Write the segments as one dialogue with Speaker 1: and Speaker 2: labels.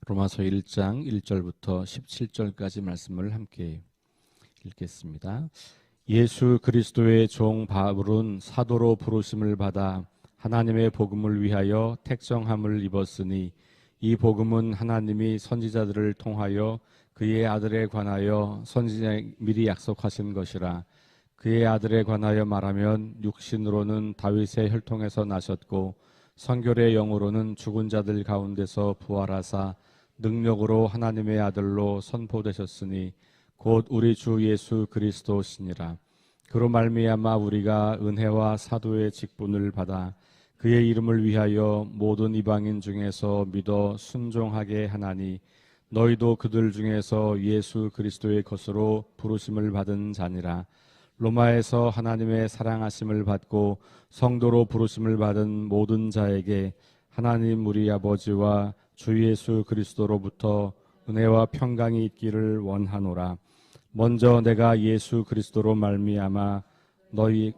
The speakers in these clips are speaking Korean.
Speaker 1: 로마서 1장 1절부터 17절까지 말씀을 함께 읽겠습니다. 예수 그리스도의 종 바울은 사도로 부르심을 받아 하나님의 복음을 위하여 택정함을 입었으니 이 복음은 하나님이 선지자들을 통하여 그의 아들에 관하여 선지자 미리 약속하신 것이라. 그의 아들에 관하여 말하면 육신으로는 다윗의 혈통에서 나셨고 성결의 영으로는 죽은 자들 가운데서 부활하사 능력으로 하나님의 아들로 선포되셨으니 곧 우리 주 예수 그리스도시니라. 그로 말미암아 우리가 은혜와 사도의 직분을 받아 그의 이름을 위하여 모든 이방인 중에서 믿어 순종하게 하나니 너희도 그들 중에서 예수 그리스도의 것으로 부르심을 받은 자니라. 로마에서 하나님의 사랑하심을 받고 성도로 부르심을 받은 모든 자에게 하나님 우리 아버지와 주 예수 그리스도로부터 은혜와 평강이 있기를 원하노라. 먼저 내가 예수 그리스도로 말미암아 너희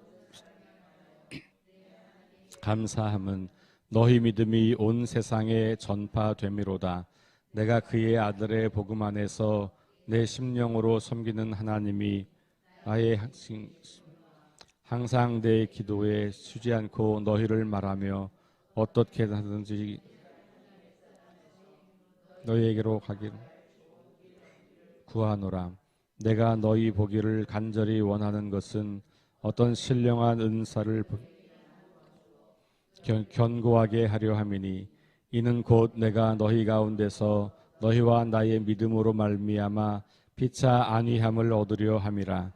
Speaker 1: 감사함은 너희 믿음이 온 세상에 전파됨이로다. 내가 그의 아들의 복음 안에서 내 심령으로 섬기는 하나님이 나의 항상 내 기도에 쉬지 않고 너희를 말하며 어떻게 하든지 너희에게로 가기를 구하노라. 내가 너희 보기를 간절히 원하는 것은 어떤 신령한 은사를 견고하게 하려 함이니 이는 곧 내가 너희 가운데서 너희와 나의 믿음으로 말미암아 피차 안위함을 얻으려 함이라.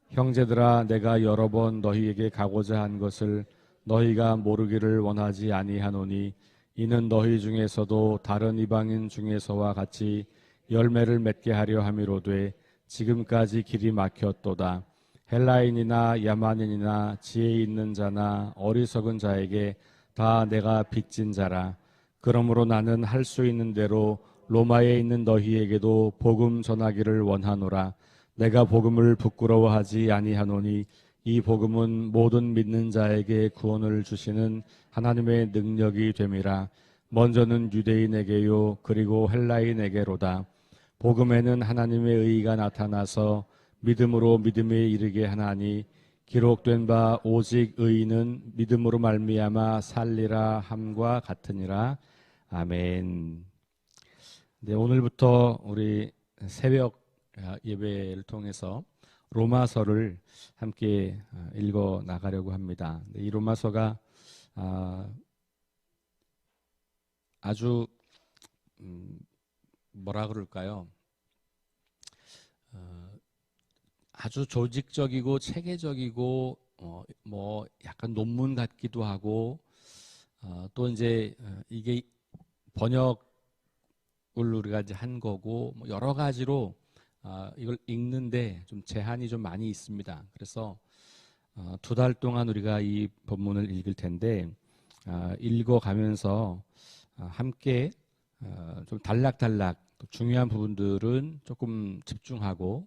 Speaker 1: 형제들아, 내가 여러 번 너희에게 가고자 한 것을 너희가 모르기를 원하지 아니하노니 이는 너희 중에서도 다른 이방인 중에서와 같이 열매를 맺게 하려 함이로되 지금까지 길이 막혔도다. 헬라인이나 야만인이나 지혜 있는 자나 어리석은 자에게 다 내가 빚진 자라. 그러므로 나는 할 수 있는 대로 로마에 있는 너희에게도 복음 전하기를 원하노라. 내가 복음을 부끄러워하지 아니하노니 이 복음은 모든 믿는 자에게 구원을 주시는 하나님의 능력이 됨이라. 먼저는 유대인에게요 그리고 헬라인에게로다. 복음에는 하나님의 의가 나타나서 믿음으로 믿음에 이르게 하나니 기록된 바 오직 의인은 믿음으로 말미암아 살리라 함과 같으니라. 아멘. 네, 오늘부터 우리 새벽 예배를 통해서 로마서를 함께 읽어 나가려고 합니다. 이 로마서가 아주 뭐라 그럴까요? 아주 조직적이고 체계적이고 뭐 약간 논문 같기도 하고 또 이제 이게 번역을 우리가 이제 한 거고 뭐 여러 가지로 이걸 읽는데 좀 제한이 좀 많이 있습니다. 그래서 2달 동안 우리가 이 본문을 읽을 텐데 읽어가면서 함께 좀 단락단락 또 중요한 부분들은 조금 집중하고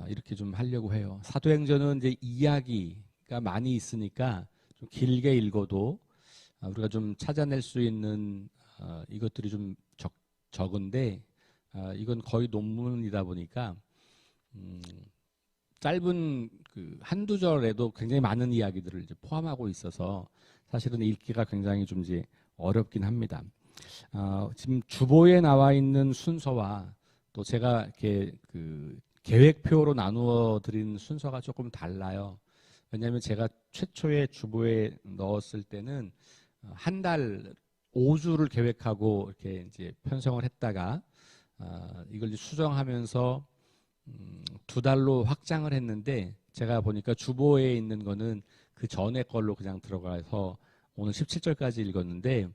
Speaker 1: 이렇게 좀 하려고 해요. 사도행전은 이제 이야기가 많이 있으니까 좀 길게 읽어도 우리가 좀 찾아낼 수 있는 이것들이 좀 적은데 이건 거의 논문이다 보니까 짧은 그 한두 절에도 굉장히 많은 이야기들을 이제 포함하고 있어서 사실은 읽기가 굉장히 좀 이제 어렵긴 합니다. 지금 주보에 나와 있는 순서와 또 제가 이렇게 그 계획표로 나누어 드린 순서가 조금 달라요. 왜냐하면 제가 최초에 주보에 넣었을 때는 한 달 5주를 계획하고 이렇게 이제 편성을 했다가 이걸 이제 수정하면서 2달로 확장을 했는데 제가 보니까 주보에 있는 거는 그 전에 걸로 그냥 들어가서 오늘 17절까지 읽었는데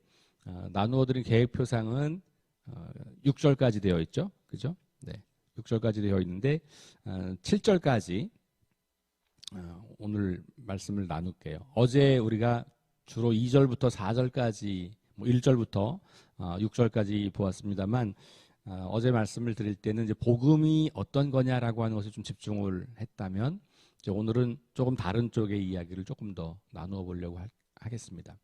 Speaker 1: 나누어 드린 계획표상은 6절까지 되어 있죠. 그죠? 네. 6절까지 되어 있는데 7절까지 오늘 말씀을 나눌게요. 어제 우리가 주로 2절부터 4절까지 뭐 1절부터 6절까지 보았습니다만 어제 말씀을 드릴 때는 이제 복음이 어떤 거냐라고 하는 것에 좀 집중을 했다면 이제 오늘은 조금 다른 쪽의 이야기를 조금 더 나누어 보려고 하겠습니다.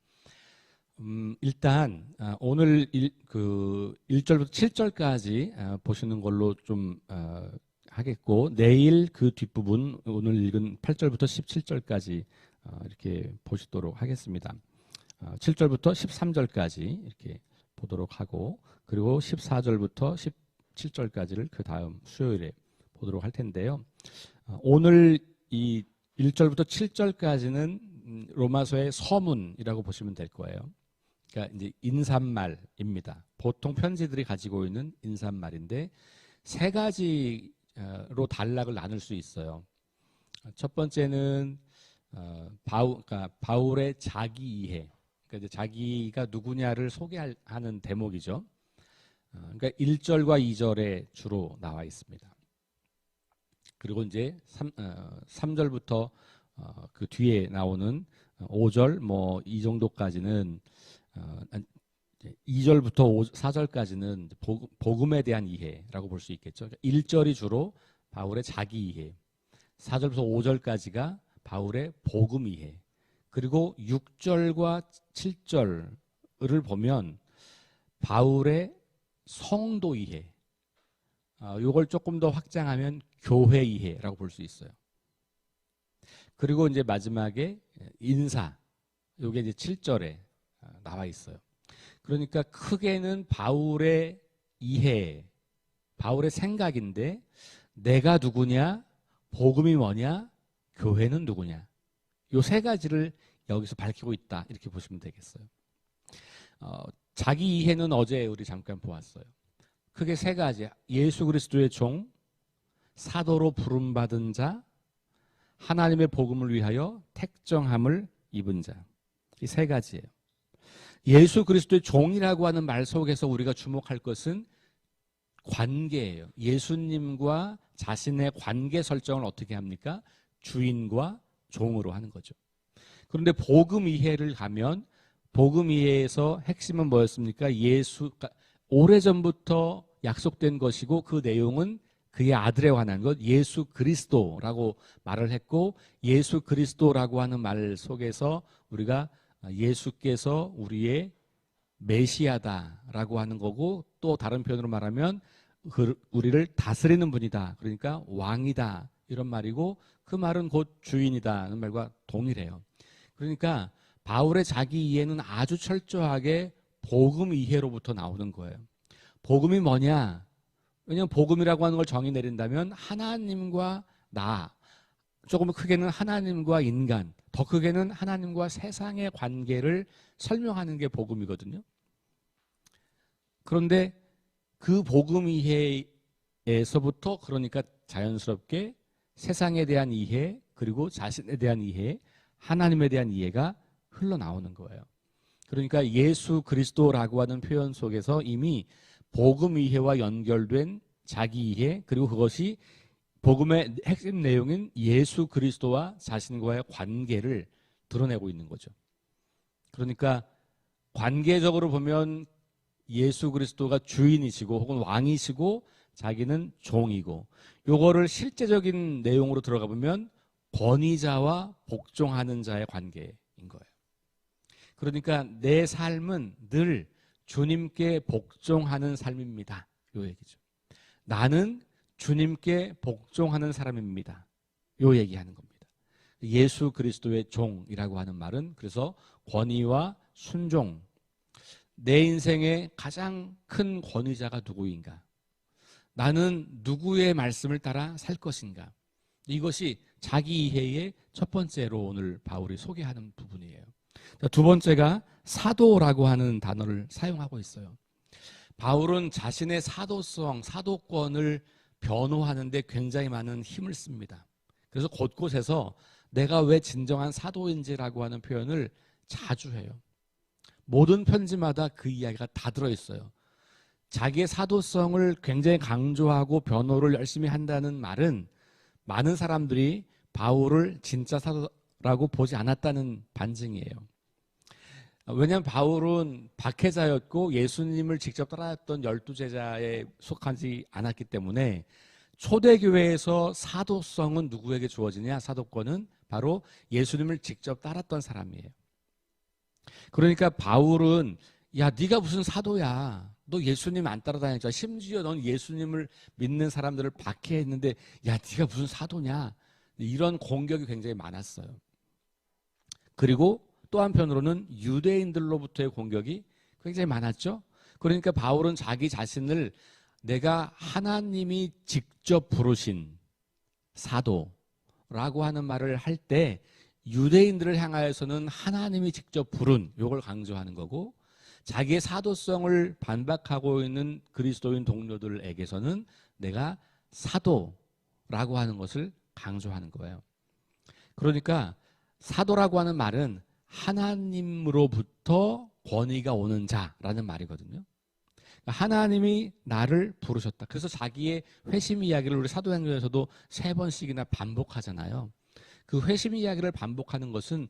Speaker 1: 일단 오늘 1절부터 7절까지 보시는 걸로 좀 하겠고, 내일 그 뒷부분 오늘 읽은 8절부터 17절까지 이렇게 보시도록 하겠습니다. 7절부터 13절까지 이렇게 보도록 하고, 그리고 14절부터 17절까지를 그 다음 수요일에 보도록 할 텐데요. 오늘 이 1절부터 7절까지는 로마서의 서문이라고 보시면 될 거예요. 그러니까 이제 인사말입니다. 보통 편지들이 가지고 있는 인사말인데 세 가지로 단락을 나눌 수 있어요. 첫 번째는 그러니까 바울의 자기 이해, 그러니까 이제 자기가 누구냐를 소개하는 대목이죠. 그러니까 1절과 2절에 주로 나와 있습니다. 그리고 이제 3절부터 그 뒤에 나오는 5절 뭐 이 정도까지는 2절부터 4절까지는 복음에 대한 이해라고 볼 수 있겠죠. 1절이 주로 바울의 자기 이해, 4절부터 5절까지가 바울의 복음 이해, 그리고 6절과 7절을 보면 바울의 성도 이해, 이걸 조금 더 확장하면 교회 이해라고 볼 수 있어요. 그리고 이제 마지막에 인사, 이게 이제 7절에 나와 있어요. 그러니까 크게는 바울의 이해, 바울의 생각인데 내가 누구냐, 복음이 뭐냐, 교회는 누구냐, 이 세 가지를 여기서 밝히고 있다, 이렇게 보시면 되겠어요. 자기 이해는 어제 우리 잠깐 보았어요. 크게 세 가지: 예수 그리스도의 종, 사도로 부름받은 자, 하나님의 복음을 위하여 택정함을 입은 자. 이 세 가지예요. 예수 그리스도의 종이라고 하는 말 속에서 우리가 주목할 것은 관계예요. 예수님과 자신의 관계 설정을 어떻게 합니까? 주인과 종으로 하는 거죠. 그런데 복음 이해를 가면 복음 이해에서 핵심은 뭐였습니까? 예수가 오래전부터 약속된 것이고 그 내용은 그의 아들에 관한 것, 예수 그리스도라고 말을 했고, 예수 그리스도라고 하는 말 속에서 우리가 예수께서 우리의 메시아다라고 하는 거고, 또 다른 표현으로 말하면 우리를 다스리는 분이다, 그러니까 왕이다, 이런 말이고, 그 말은 곧 주인이다는 말과 동일해요. 그러니까 바울의 자기 이해는 아주 철저하게 복음 이해로부터 나오는 거예요. 복음이 뭐냐? 왜냐하면 복음이라고 하는 걸 정의 내린다면 하나님과 나, 조금 크게는 하나님과 인간, 더 크게는 하나님과 세상의 관계를 설명하는 게 복음이거든요. 그런데 그 복음 이해에서부터, 그러니까 자연스럽게 세상에 대한 이해, 그리고 자신에 대한 이해, 하나님에 대한 이해가 흘러나오는 거예요. 그러니까 예수 그리스도라고 하는 표현 속에서 이미 복음 이해와 연결된 자기 이해, 그리고 그것이 복음의 핵심 내용인 예수 그리스도와 자신과의 관계를 드러내고 있는 거죠. 그러니까 관계적으로 보면 예수 그리스도가 주인이시고 혹은 왕이시고 자기는 종이고, 요거를 실제적인 내용으로 들어가 보면 권위자와 복종하는 자의 관계인 거예요. 그러니까 내 삶은 늘 주님께 복종하는 삶입니다, 요 얘기죠. 나는 주님께 복종하는 사람입니다, 요 얘기하는 겁니다. 예수 그리스도의 종이라고 하는 말은 그래서 권위와 순종, 내 인생의 가장 큰 권위자가 누구인가, 나는 누구의 말씀을 따라 살 것인가, 이것이 자기 이해의 첫 번째로 오늘 바울이 소개하는 부분이에요. 두 번째가 사도라고 하는 단어를 사용하고 있어요. 바울은 자신의 사도성, 사도권을 변호하는 데 굉장히 많은 힘을 씁니다. 그래서 곳곳에서 내가 왜 진정한 사도인지라고 하는 표현을 자주 해요. 모든 편지마다 그 이야기가 다 들어있어요. 자기의 사도성을 굉장히 강조하고 변호를 열심히 한다는 말은 많은 사람들이 바울을 진짜 사도라고 보지 않았다는 반증이에요. 왜냐하면 바울은 박해자였고 예수님을 직접 따라왔던 12제자에 속하지 않았기 때문에 초대교회에서 사도성은 누구에게 주어지냐, 사도권은 바로 예수님을 직접 따랐던 사람이에요. 그러니까 바울은 야, 네가 무슨 사도야. 너 예수님 안 따라다녔잖아. 심지어 넌 예수님을 믿는 사람들을 박해했는데 야, 네가 무슨 사도냐. 이런 공격이 굉장히 많았어요. 그리고 또 한편으로는 유대인들로부터의 공격이 굉장히 많았죠. 그러니까 바울은 자기 자신을 내가 하나님이 직접 부르신 사도라고 하는 말을 할 때 유대인들을 향하여서는 하나님이 직접 부른 요걸 강조하는 거고, 자기의 사도성을 반박하고 있는 그리스도인 동료들에게서는 내가 사도라고 하는 것을 강조하는 거예요. 그러니까 사도라고 하는 말은 하나님으로부터 권위가 오는 자라는 말이거든요. 하나님이 나를 부르셨다. 그래서 자기의 회심 이야기를 우리 사도행전에서도 3번씩이나 반복하잖아요. 그 회심 이야기를 반복하는 것은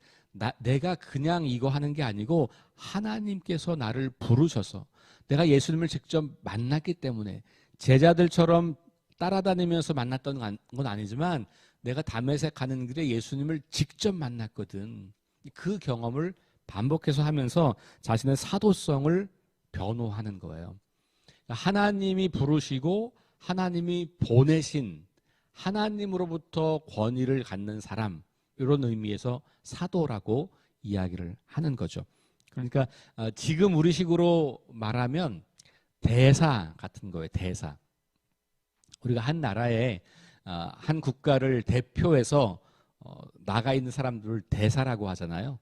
Speaker 1: 내가 그냥 이거 하는 게 아니고 하나님께서 나를 부르셔서, 내가 예수님을 직접 만났기 때문에, 제자들처럼 따라다니면서 만났던 건 아니지만 내가 다메섹 가는 길에 예수님을 직접 만났거든. 그 경험을 반복해서 하면서 자신의 사도성을 변호하는 거예요. 하나님이 부르시고 하나님이 보내신, 하나님으로부터 권위를 갖는 사람, 이런 의미에서 사도라고 이야기를 하는 거죠. 그러니까 지금 우리식으로 말하면 대사 같은 거예요. 대사. 우리가 한 나라에 한 국가를 대표해서 나가 있는 사람들을 대사라고 하잖아요.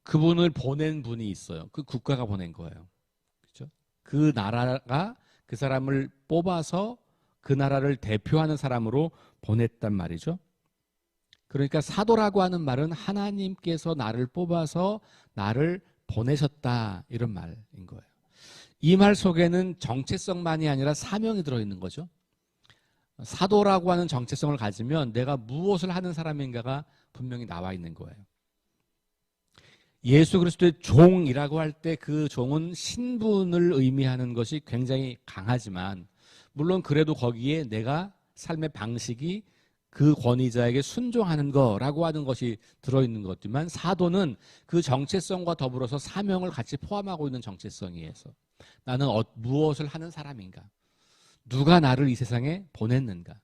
Speaker 1: 그분을 보낸 분이 있어요. 그 국가가 보낸 거예요. 그렇죠? 그 나라가 그 사람을 뽑아서 그 나라를 대표하는 사람으로 보냈단 말이죠. 그러니까 사도라고 하는 말은 하나님께서 나를 뽑아서 나를 보내셨다, 이런 말인 거예요. 이 말 속에는 정체성만이 아니라 사명이 들어있는 거죠. 사도라고 하는 정체성을 가지면 내가 무엇을 하는 사람인가가 분명히 나와 있는 거예요. 예수 그리스도의 종이라고 할 때 그 종은 신분을 의미하는 것이 굉장히 강하지만, 물론 그래도 거기에 내가 삶의 방식이 그 권위자에게 순종하는 거라고 하는 것이 들어있는 것지만, 사도는 그 정체성과 더불어서 사명을 같이 포함하고 있는 정체성이에요. 나는 무엇을 하는 사람인가? 누가 나를 이 세상에 보냈는가?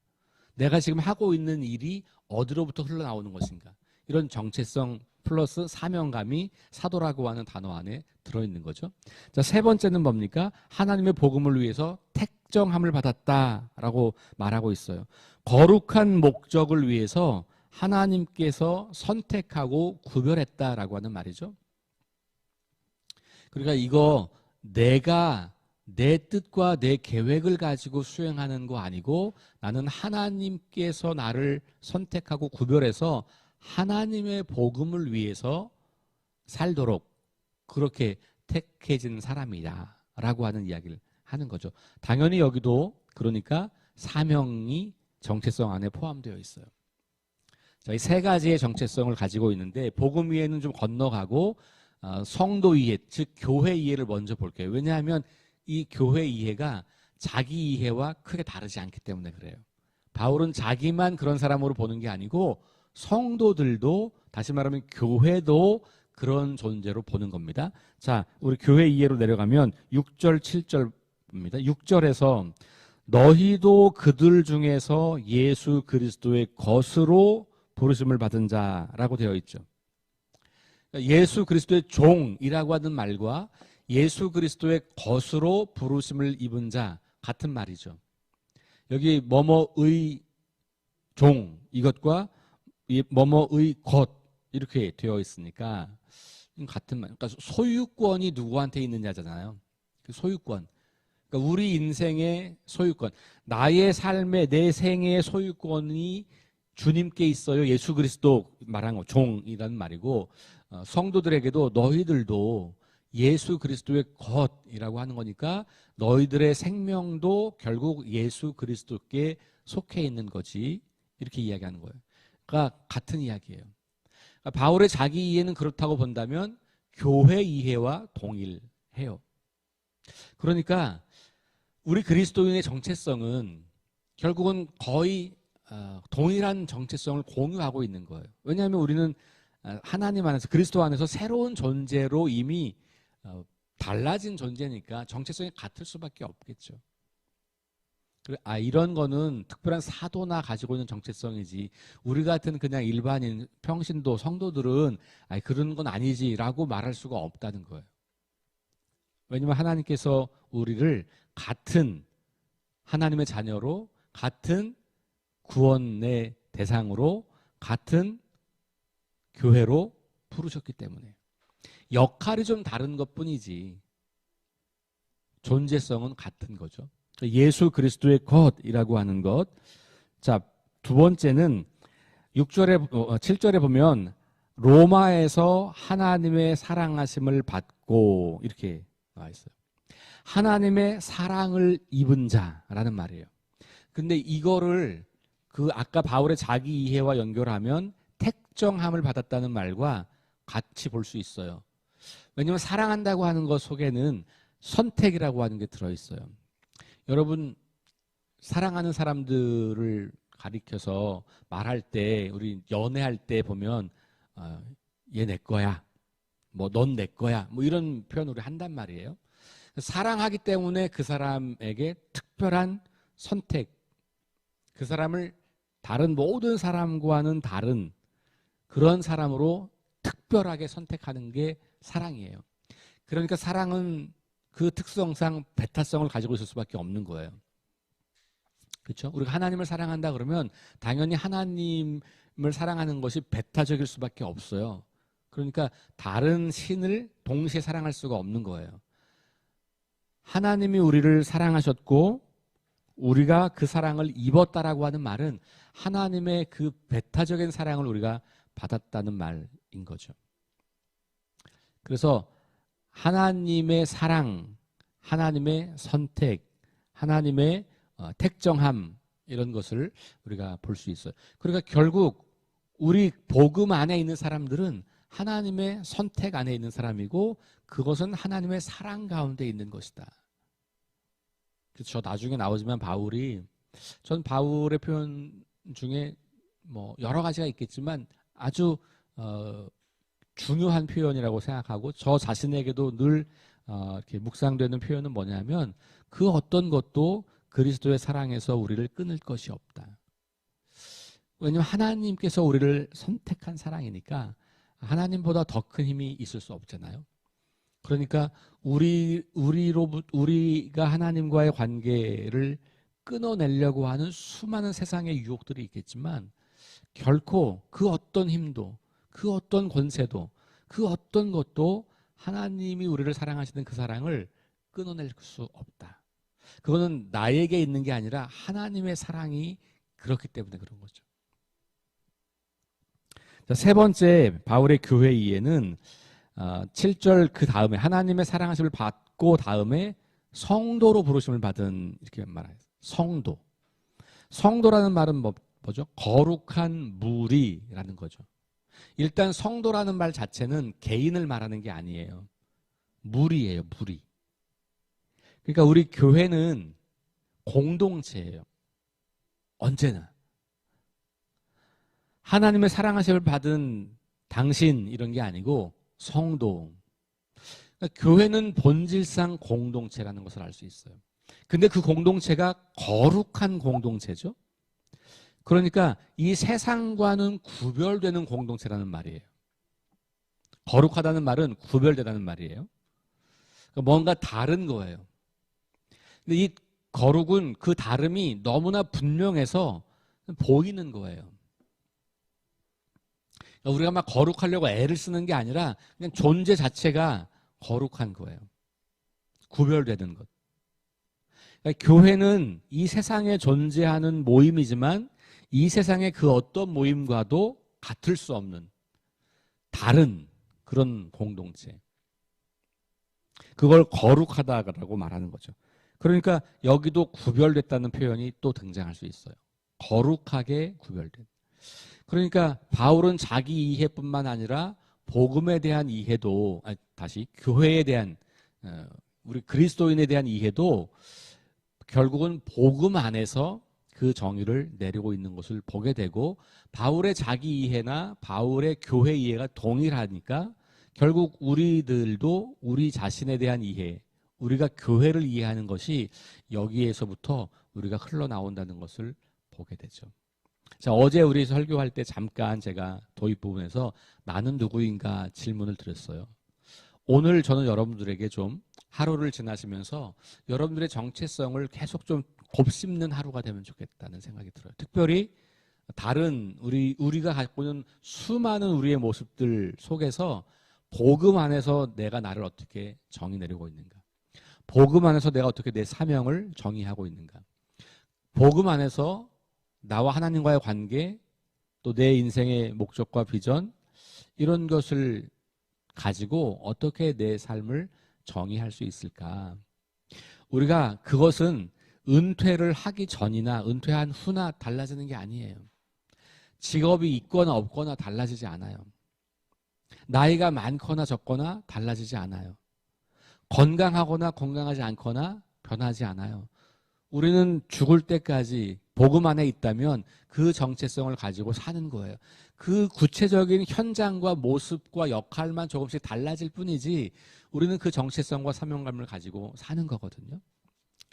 Speaker 1: 내가 지금 하고 있는 일이 어디로부터 흘러나오는 것인가? 이런 정체성 플러스 사명감이 사도라고 하는 단어 안에 들어있는 거죠. 자, 3번째는 뭡니까? 하나님의 복음을 위해서 택정함을 받았다라고 말하고 있어요. 거룩한 목적을 위해서 하나님께서 선택하고 구별했다라고 하는 말이죠. 그러니까 이거 내가 내 뜻과 내 계획을 가지고 수행하는 거 아니고, 나는 하나님께서 나를 선택하고 구별해서 하나님의 복음을 위해서 살도록 그렇게 택해진 사람이다 라고 하는 이야기를 하는 거죠. 당연히 여기도 그러니까 사명이 정체성 안에 포함되어 있어요. 자, 이 3가지의 정체성을 가지고 있는데, 복음 이해는 좀 건너가고 성도 이해, 즉 교회 이해를 먼저 볼게요. 왜냐하면 이 교회 이해가 자기 이해와 크게 다르지 않기 때문에 그래요. 바울은 자기만 그런 사람으로 보는 게 아니고 성도들도, 다시 말하면 교회도 그런 존재로 보는 겁니다. 자, 우리 교회 이해로 내려가면 6절, 7절입니다. 6절에서 너희도 그들 중에서 예수 그리스도의 것으로 부르심을 받은 자라고 되어 있죠. 예수 그리스도의 종이라고 하는 말과 예수 그리스도의 것으로 부르심을 입은 자, 같은 말이죠. 여기 뭐뭐의 종, 이것과 뭐뭐의 것 이렇게 되어 있으니까 같은 말. 그러니까 소유권이 누구한테 있느냐잖아요. 그 소유권. 그러니까 우리 인생의 소유권, 나의 삶의, 내 생애의 소유권이 주님께 있어요. 예수 그리스도 말한 거 종이라는 말이고, 성도들에게도 너희들도 예수 그리스도의 것이라고 하는 거니까 너희들의 생명도 결국 예수 그리스도께 속해 있는 거지, 이렇게 이야기하는 거예요. 그러니까 같은 이야기예요. 그러니까 바울의 자기 이해는 그렇다고 본다면 교회 이해와 동일해요. 그러니까 우리 그리스도인의 정체성은 결국은 거의 동일한 정체성을 공유하고 있는 거예요. 왜냐하면 우리는 하나님 안에서 그리스도 안에서 새로운 존재로 이미 달라진 존재니까 정체성이 같을 수밖에 없겠죠. 이런 거는 특별한 사도나 가지고 있는 정체성이지 우리 같은 그냥 일반인 평신도 성도들은 그런 건 아니지라고 말할 수가 없다는 거예요. 왜냐하면 하나님께서 우리를 같은 하나님의 자녀로 같은 구원의 대상으로 같은 교회로 부르셨기 때문에 역할이 좀 다른 것뿐이지 존재성은 같은 거죠. 예수 그리스도의 것이라고 하는 것. 자, 두 번째는 7절에 보면 로마에서 하나님의 사랑하심을 받고 이렇게 나와 있어요. 하나님의 사랑을 입은 자라는 말이에요. 근데 이거를 아까 바울의 자기 이해와 연결하면 택정함을 받았다는 말과 같이 볼 수 있어요. 왜냐하면 사랑한다고 하는 것 속에는 선택이라고 하는 게 들어있어요. 여러분 사랑하는 사람들을 가리켜서 말할 때 우리 연애할 때 보면 얘 내 거야, 뭐 넌 내 거야, 뭐 이런 표현 우리 한단 말이에요. 사랑하기 때문에 그 사람에게 특별한 선택, 그 사람을 다른 모든 사람과는 다른 그런 사람으로 특별하게 선택하는 게 사랑이에요. 그러니까 사랑은 그 특성상 배타성을 가지고 있을 수밖에 없는 거예요. 그렇죠? 우리가 하나님을 사랑한다 그러면 당연히 하나님을 사랑하는 것이 배타적일 수밖에 없어요. 그러니까 다른 신을 동시에 사랑할 수가 없는 거예요. 하나님이 우리를 사랑하셨고 우리가 그 사랑을 입었다라고 하는 말은 하나님의 그 배타적인 사랑을 우리가 받았다는 말인 거죠. 그래서 하나님의 사랑, 하나님의 선택, 하나님의 택정함 이런 것을 우리가 볼 수 있어요. 그러니까 결국 우리 복음 안에 있는 사람들은 하나님의 선택 안에 있는 사람이고 그것은 하나님의 사랑 가운데 있는 것이다. 그렇죠. 나중에 나오지만 전 바울의 표현 중에 뭐 여러 가지가 있겠지만 아주 중요한 표현이라고 생각하고 저 자신에게도 늘 이렇게 묵상되는 표현은 뭐냐면 그 어떤 것도 그리스도의 사랑에서 우리를 끊을 것이 없다. 왜냐하면 하나님께서 우리를 선택한 사랑이니까 하나님보다 더 큰 힘이 있을 수 없잖아요. 그러니까 우리가 하나님과의 관계를 끊어내려고 하는 수많은 세상의 유혹들이 있겠지만 결코 그 어떤 힘도 그 어떤 권세도 그 어떤 것도 하나님이 우리를 사랑하시는 그 사랑을 끊어낼 수 없다. 그거는 나에게 있는 게 아니라 하나님의 사랑이 그렇기 때문에 그런 거죠. 자, 세 번째 바울의 교회 이해는 7절 그 다음에 하나님의 사랑하심을 받고 다음에 성도로 부르심을 받은 이렇게 말해요. 성도라는 말은 뭐죠? 거룩한 무리라는 거죠. 일단 성도라는 말 자체는 개인을 말하는 게 아니에요. 무리예요, 무리. 그러니까 우리 교회는 공동체예요. 언제나. 하나님의 사랑하심을 받은 당신 이런 게 아니고 성도. 그러니까 교회는 본질상 공동체라는 것을 알 수 있어요. 근데 그 공동체가 거룩한 공동체죠. 그러니까 이 세상과는 구별되는 공동체라는 말이에요. 거룩하다는 말은 구별되다는 말이에요. 그러니까 뭔가 다른 거예요. 근데 이 거룩은 그 다름이 너무나 분명해서 보이는 거예요. 우리가 막 거룩하려고 애를 쓰는 게 아니라 그냥 존재 자체가 거룩한 거예요. 구별되는 것. 그러니까 교회는 이 세상에 존재하는 모임이지만 이 세상의 그 어떤 모임과도 같을 수 없는 다른 그런 공동체. 그걸 거룩하다라고 말하는 거죠. 그러니까 여기도 구별됐다는 표현이 또 등장할 수 있어요. 거룩하게 구별된. 그러니까 바울은 자기 이해뿐만 아니라 복음에 대한 이해도 교회에 대한 우리 그리스도인에 대한 이해도 결국은 복음 안에서 그 정의를 내리고 있는 것을 보게 되고, 바울의 자기 이해나 바울의 교회 이해가 동일하니까 결국 우리들도 우리 자신에 대한 이해, 우리가 교회를 이해하는 것이 여기에서부터 우리가 흘러나온다는 것을 보게 되죠. 자, 어제 우리 설교할 때 잠깐 제가 도입 부분에서 나는 누구인가 질문을 드렸어요. 오늘 저는 여러분들에게 좀 하루를 지나시면서 여러분들의 정체성을 계속 좀 곱씹는 하루가 되면 좋겠다는 생각이 들어요. 특별히 다른 우리가 갖고 있는 수많은 우리의 모습들 속에서 복음 안에서 내가 나를 어떻게 정의 내리고 있는가, 복음 안에서 내가 어떻게 내 사명을 정의하고 있는가, 복음 안에서 나와 하나님과의 관계, 또 내 인생의 목적과 비전, 이런 것을 가지고 어떻게 내 삶을 정의할 수 있을까. 우리가 그것은 은퇴를 하기 전이나 은퇴한 후나 달라지는 게 아니에요. 직업이 있거나 없거나 달라지지 않아요. 나이가 많거나 적거나 달라지지 않아요. 건강하거나 건강하지 않거나 변하지 않아요. 우리는 죽을 때까지 복음 안에 있다면 그 정체성을 가지고 사는 거예요. 그 구체적인 현장과 모습과 역할만 조금씩 달라질 뿐이지 우리는 그 정체성과 사명감을 가지고 사는 거거든요.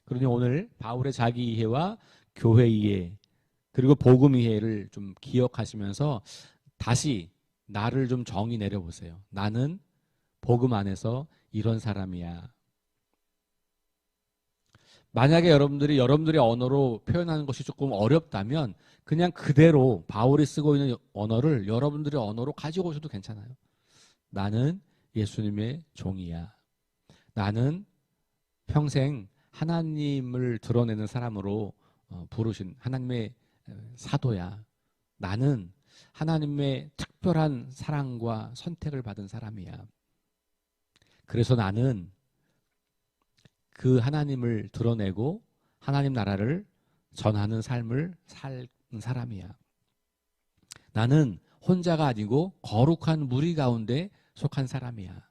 Speaker 1: 그러니 오늘 바울의 자기 이해와 교회 이해, 그리고 복음 이해를 좀 기억하시면서 다시 나를 좀 정의 내려보세요. 나는 복음 안에서 이런 사람이야. 만약에 여러분들의 언어로 표현하는 것이 조금 어렵다면 그냥 그대로 바울이 쓰고 있는 언어를 여러분들의 언어로 가지고 오셔도 괜찮아요. 나는 예수님의 종이야. 나는 평생 하나님을 드러내는 사람으로 부르신 하나님의 사도야. 나는 하나님의 특별한 사랑과 선택을 받은 사람이야. 그래서 나는 그 하나님을 드러내고 하나님 나라를 전하는 삶을 살 사람이야. 나는 혼자가 아니고 거룩한 무리 가운데 속한 사람이야.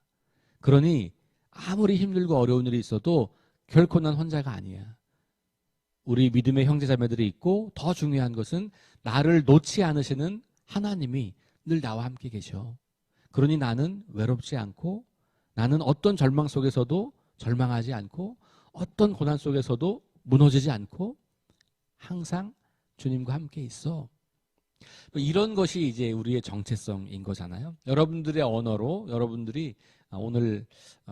Speaker 1: 그러니 아무리 힘들고 어려운 일이 있어도 결코 난 혼자가 아니야. 우리 믿음의 형제자매들이 있고, 더 중요한 것은 나를 놓지 않으시는 하나님이 늘 나와 함께 계셔. 그러니 나는 외롭지 않고, 나는 어떤 절망 속에서도 절망하지 않고, 어떤 고난 속에서도 무너지지 않고 항상 주님과 함께 있어. 이런 것이 이제 우리의 정체성인 거잖아요. 여러분들의 언어로 여러분들이 오늘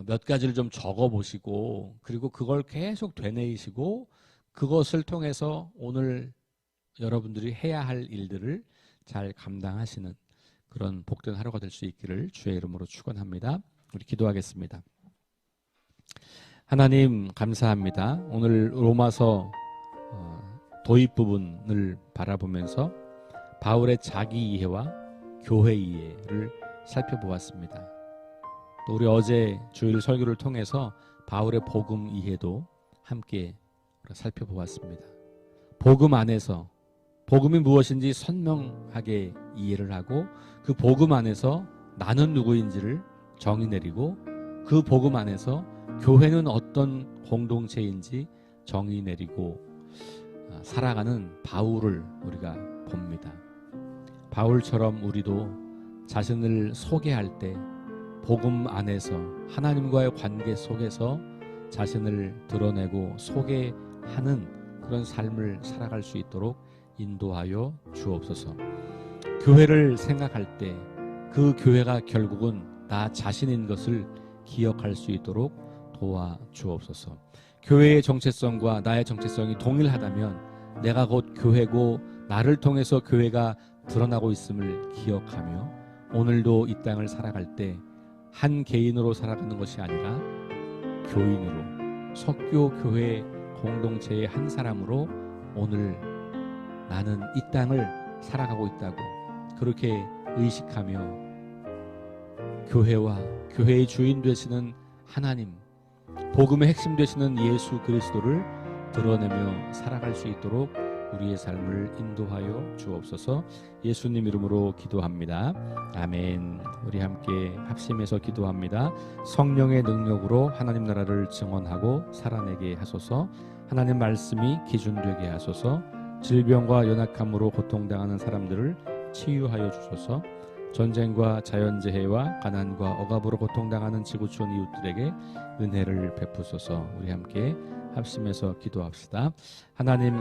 Speaker 1: 몇 가지를 좀 적어보시고, 그리고 그걸 계속 되뇌이시고, 그것을 통해서 오늘 여러분들이 해야 할 일들을 잘 감당하시는 그런 복된 하루가 될 수 있기를 주의 이름으로 축원합니다. 우리 기도하겠습니다. 하나님 감사합니다. 오늘 로마서 도입 부분을 바라보면서 바울의 자기 이해와 교회 이해를 살펴보았습니다. 또 우리 어제 주일 설교를 통해서 바울의 복음 이해도 함께 살펴보았습니다. 복음 안에서 복음이 무엇인지 선명하게 이해를 하고, 그 복음 안에서 나는 누구인지를 정의 내리고, 그 복음 안에서 교회는 어떤 공동체인지 정의 내리고 살아가는 바울을 우리가 봅니다. 바울처럼 우리도 자신을 소개할 때 복음 안에서 하나님과의 관계 속에서 자신을 드러내고 소개하는 그런 삶을 살아갈 수 있도록 인도하여 주옵소서. 교회를 생각할 때 그 교회가 결국은 나 자신인 것을 기억할 수 있도록 도와 주옵소서. 교회의 정체성과 나의 정체성이 동일하다면 내가 곧 교회고 나를 통해서 교회가 드러나고 있음을 기억하며 오늘도 이 땅을 살아갈 때 한 개인으로 살아가는 것이 아니라 교인으로, 석교 교회 공동체의 한 사람으로 오늘 나는 이 땅을 살아가고 있다고 그렇게 의식하며 교회와 교회의 주인 되시는 하나님, 복음의 핵심 되시는 예수 그리스도를 드러내며 살아갈 수 있도록 우리의 삶을 인도하여 주옵소서. 예수님 이름으로 기도합니다. 아멘. 우리 함께 합심해서 기도합니다. 성령의 능력으로 하나님 나라를 증언하고 살아내게 하소서. 하나님 말씀이 기준되게 하소서. 질병과 연약함으로 고통당하는 사람들을 치유하여 주소서. 전쟁과 자연재해와 가난과 억압으로 고통당하는 지구촌 이웃들에게 은혜를 베푸소서. 우리 함께 합심해서 기도합시다. 하나님